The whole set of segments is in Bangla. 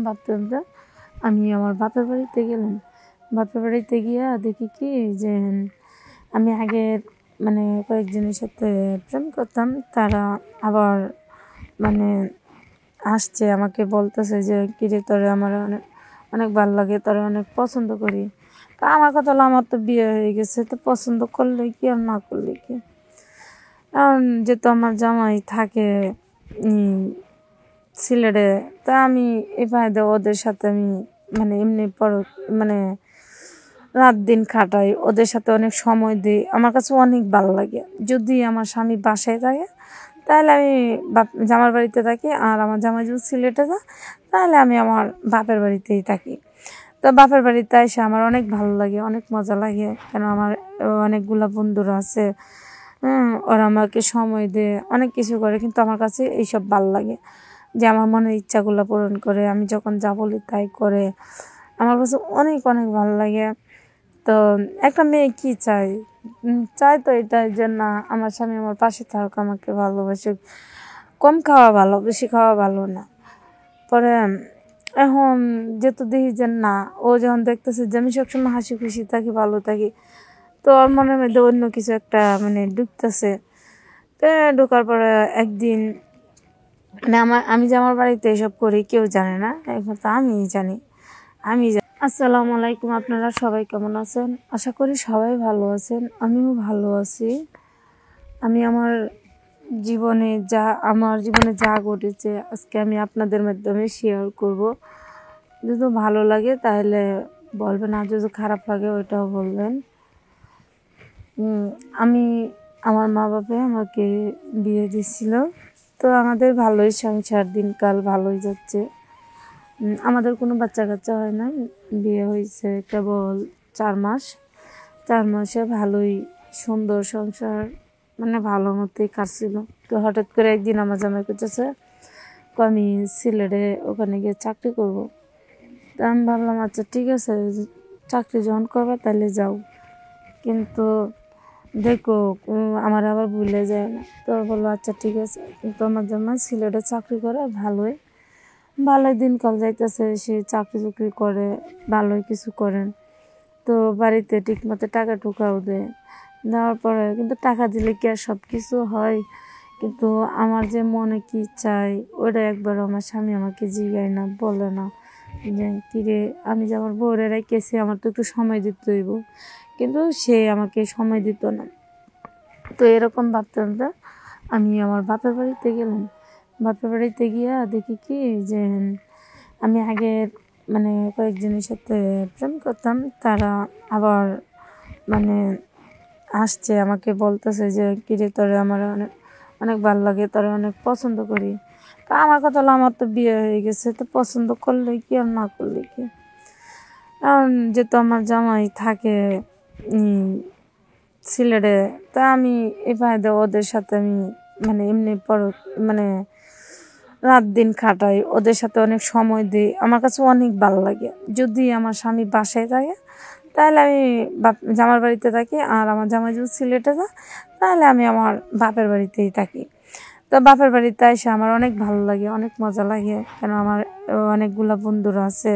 ভাবতাম যে আমি আমার বাপের বাড়িতে গেলাম। বাপের বাড়িতে গিয়া দেখি কি যে আমি আগে মানে কয়েকজনের সাথে প্রেম করতাম, তারা আবার মানে আসছে আমাকে বলতেছে যে কিরে তোরে আমার অনেক অনেক ভালো লাগে, তোরে অনেক পছন্দ করি। তা আমার কথা হলো আমার তো বিয়ে হয়ে গেছে, তো পছন্দ করলে কি আর না করলে কি। কারণ যেহেতু আমার জামাই থাকে সিলেটে, তা আমি এই ফায়দা ওদের সাথে আমি মানে এমনি মানে রাত দিন খাটাই, ওদের সাথে অনেক সময় দিই। আমার কাছে অনেক ভালো লাগে। যদি আমার স্বামী বাসায় থাকে তাহলে আমি জামার বাড়িতে থাকি, আর আমার জামাই যদি সিলেটে যায় তাহলে আমি আমার বাপের বাড়িতেই থাকি। তো বাপের বাড়িতে এসে আমার অনেক ভালো লাগে, অনেক মজা লাগে, কেন আমার অনেকগুলা বন্ধুরা আছে। ওরা আমাকে সময় দেয়, অনেক কিছু করে, কিন্তু আমার কাছে এইসব ভালো লাগে যে আমার মনের ইচ্ছাগুলো পূরণ করে, আমি যখন যা বলি তাই করে। আমার কাছে অনেক অনেক ভালো লাগে। তো একটা মেয়ে কি চাই, চাই তো এটাই যে না আমার স্বামী আমার পাশে থাকুক, আমাকে ভালোবাসে। কম খাওয়া ভালো, বেশি খাওয়া ভালো না। পরে এখন যেহেতু দেখি যে না, ও যখন দেখতেছে যে আমি সবসময় হাসি খুশি থাকি, ভালো থাকি, তো ওর মনের মধ্যে অন্য কিছু একটা মানে ঢুকতেছে। তো ঢোকার পরে একদিন মানে আমি যে আমার বাড়িতে এসব করি কেউ জানে না, একমাত্র আমিই জানি। আসসালামু আলাইকুম, আপনারা সবাই কেমন আছেন? আশা করি সবাই ভালো আছেন, আমিও ভালো আছি। আমি আমার জীবনে যা ঘটেছে আজকে আমি আপনাদের মাধ্যমে শেয়ার করব। যদি ভালো লাগে তাহলে বলবেন, আর যদি খারাপ লাগে ওইটাও বলবেন। আমি আমার মা বাবা আমাকে বিয়ে দিয়েছিল, তো আমাদের ভালোই সংসার, দিনকাল ভালোই যাচ্ছে। আমাদের কোনো বাচ্চা কাচ্চা হয় না, বিয়ে হয়েছে কেবল 4 মাস। 4 মাসে ভালোই সুন্দর সংসার, মানে ভালো মতোই কাটছিল। তো হঠাৎ করে একদিন আমার জামাই করতেছে আমি সিলেটে ওখানে গিয়ে চাকরি করব। তো আমি ভাবলাম আচ্ছা ঠিক আছে, চাকরি যখন করবা তাহলে যাও, কিন্তু দেখো আমার আবার ভুলে যায় না। তো বললো আচ্ছা ঠিক আছে, কিন্তু আমার জামাই সিলেটে চাকরি করে, ভালোই দিনকাল যাইতেছে, সে চাকরি করে, ভালোই কিছু করেন। তো বাড়িতে ঠিক মতো টাকা টুকাও দেওয়ার পরে, কিন্তু টাকা দিলে কি আর সব কিছু হয়? কিন্তু আমার যে মনে কি চাই ওটা একবার আমার স্বামী আমাকে জিগায় না, বলে না যে কিরে আমি যে আমার বউরে রেখেছি, আমার তো একটু সময় দিতে হইব, কিন্তু সে আমাকে সময় দিত না। তো এরকম ভাবতাম যে আমি আমার বাপের বাড়িতে গেলাম। বাপের বাড়িতে গিয়া দেখি কি যে আমি আগে মানে কয়েকজনের সাথে প্রেম করতাম, তারা আবার মানে আসছে আমাকে বলতেছে যে কিরে তোরে আমার অনেক অনেক ভালো লাগে, তোরে অনেক পছন্দ করি। তা আমার কথা হলো আমার তো বিয়ে হয়ে গেছে, তো পছন্দ করলে কি আর না করলে কি। কারণ যেহেতু আমার জামাই থাকে সিলেটে, তা আমি এই ফায়দা ওদের সাথে আমি মানে এমনি মানে রাত দিন খাটাই, ওদের সাথে অনেক সময় দিই। আমার কাছে অনেক ভালো লাগে। যদি আমার স্বামী বাসায় থাকে তাহলে আমি জামার বাড়িতে থাকি, আর আমার জামাই যদি সিলেটে যায় তাহলে আমি আমার বাপের বাড়িতেই থাকি। তো বাপের বাড়িতে এসে আমার অনেক ভালো লাগে, অনেক মজা লাগে, কেন আমার অনেকগুলা বন্ধুরা আছে।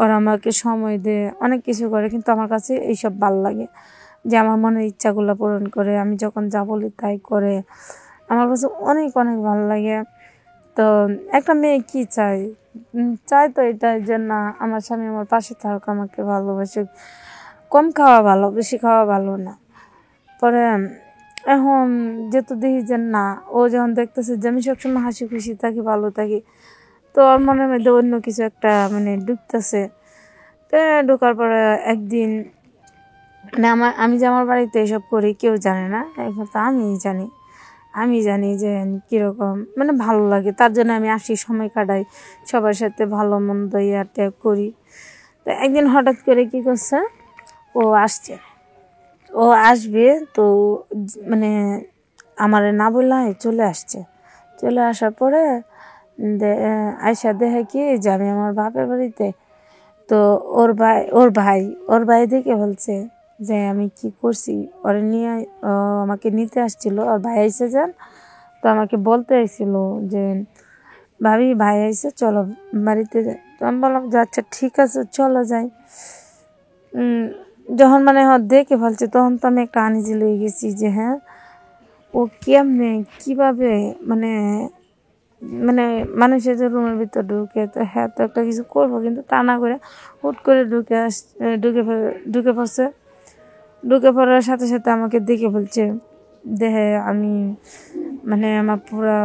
ওরা আমাকে সময় দেয়, অনেক কিছু করে, কিন্তু আমার কাছে এইসব ভালো লাগে যে আমার মনের ইচ্ছাগুলো পূরণ করে, আমি যখন যা বলি তাই করে। আমার কাছে অনেক অনেক ভালো লাগে। তো একটা মেয়ে কি চাই, চাই তো এটাই যে না আমার স্বামী আমার পাশে থাকুক, আমাকে ভালোবাসে। কম খাওয়া ভালো, বেশি খাওয়া ভালো না। পরে এখন যেহেতু দেখি যে না, ও যখন দেখতেছে যে আমি সবসময় হাসি খুশি থাকি, ভালো থাকি, তো ওর মনের মধ্যে অন্য কিছু একটা মানে ঢুকতেছে। তো ঢোকার পরে একদিন মানে আমি যে আমার বাড়িতে এসব করি কেউ জানে না, একমাত্র আমি জানি যে কীরকম মানে ভালো লাগে। তার জন্য আমি আসি, সময় কাটাই, সবার সাথে ভালো মন্দ ত্যাগ করি। তো একদিন হঠাৎ করে কি করছে, ও আসবে, তো মানে আমার না বললে চলে আসছে। চলে আসার পরে আয়সা দেখে কি যে আমি আমার বাপের বাড়িতে। তো ওর ভাই দেখে বলছে যে আমি কি করছি, ওরে নিয়ে আমাকে নিতে আসছিল, ওর ভাই এসে যান। তো আমাকে বলতে আসছিল যে ভাবি ভাই আইসে চলো বাড়িতে যাই। তো আমি বললাম যে আচ্ছা ঠিক আছে চলো যাই। যখন মানে দেখে ফেলছে তখন তো আমি একটা আনিজি লয়ে গেছি যে হ্যাঁ ও কেমনে কীভাবে মানে মানে মানুষের যে রুমের ভিতর ঢুকে, তো হ্যাঁ তো একটা কিছু করবো, কিন্তু তা না করে হুট করে ঢুকে পড়ছে। ঢুকে পড়ার সাথে সাথে আমাকে দেখে বলছে দেহে আমি মানে আমার পুরা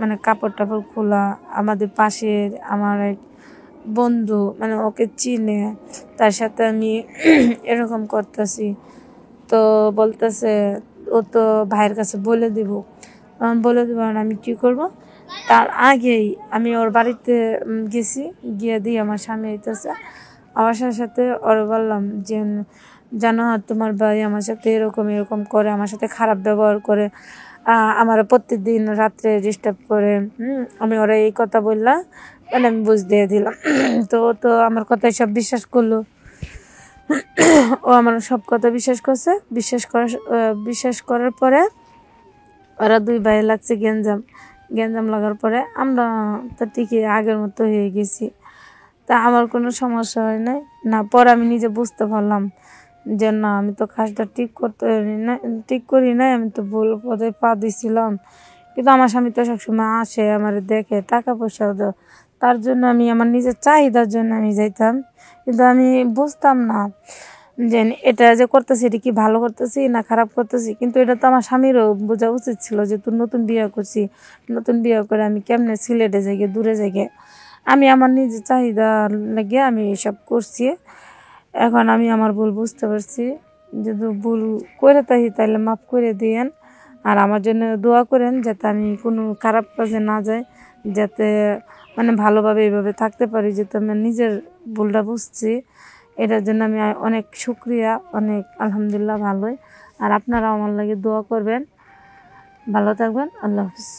মানে কাপড় টাপড় খোলা। আমাদের পাশের আমার এক বন্ধু মানে ওকে চিনে, তার সাথে আমি এরকম করতেছি। তো বলতেছে ও তো ভাইয়ের কাছে বলে দিব। বলে দেবো আর আমি কী করব। তার আগেই আমি ওর বাড়িতে গেছি, গিয়ে দিয়ে আমার স্বামী আইতেছে। আমার সাথে সাথে ওর বললাম যে জানো তোমার ভাই আমার সাথে এরকম এরকম করে, আমার সাথে খারাপ ব্যবহার করে, আমার প্রত্যেকদিন রাত্রে ডিস্টার্ব করে। আমি ওরা এই কথা বললাম, মানে আমি বুঝ দিয়ে দিলাম। তো ও তো আমার কথাই সব বিশ্বাস করলো। ও আমার সব কথা বিশ্বাস করার পরে ওরা দুই ভাই লাগছে গ্যাঞ্জাম লাগার পরে আমরা তো ঠিকই আগের মতো হয়ে গেছি। তা আমার কোনো সমস্যা হয় নাই না। পরে আমি নিজে বুঝতে পারলাম যে না আমি তো কাজটা ঠিক করি নাই, আমি তো ভুল পথে পা দিছিলাম। কিন্তু আমার স্বামী তো সবসময় আসে, আমার দেখে, টাকা পয়সা তার জন্য আমি আমার নিজের চাহিদার জন্য আমি যাইতাম। কিন্তু আমি বুঝতাম না যে এটা যে করতেছি এটা কি ভালো করতেছি না খারাপ করতেছি। কিন্তু এটা তো আমার স্বামীরও বোঝা উচিত ছিল যে তুই নতুন বিয়ে করছি, নতুন বিয়ে করে আমি কেমনে সিলেটে যাই দূরে যাই। আমি আমার নিজের চাহিদা লাগে আমি এসব করছি। এখন আমি আমার ভুল বুঝতে পারছি। যদি ভুল করে থাকি তাহলে মাফ করে দিয়েন, আর আমার জন্য দোয়া করেন যাতে আমি কোনো খারাপ কাজে না যাই, যাতে মানে ভালোভাবে এইভাবে থাকতে পারি। যেহেতু আমি নিজের ভুলটা বুঝছি, এটার জন্য আমি অনেক শুক্রিয়া, অনেক আলহামদুলিল্লাহ ভালোই। আর আপনারা আমার লাগে দোয়া করবেন। ভালো থাকবেন। আল্লাহ হাফিজ।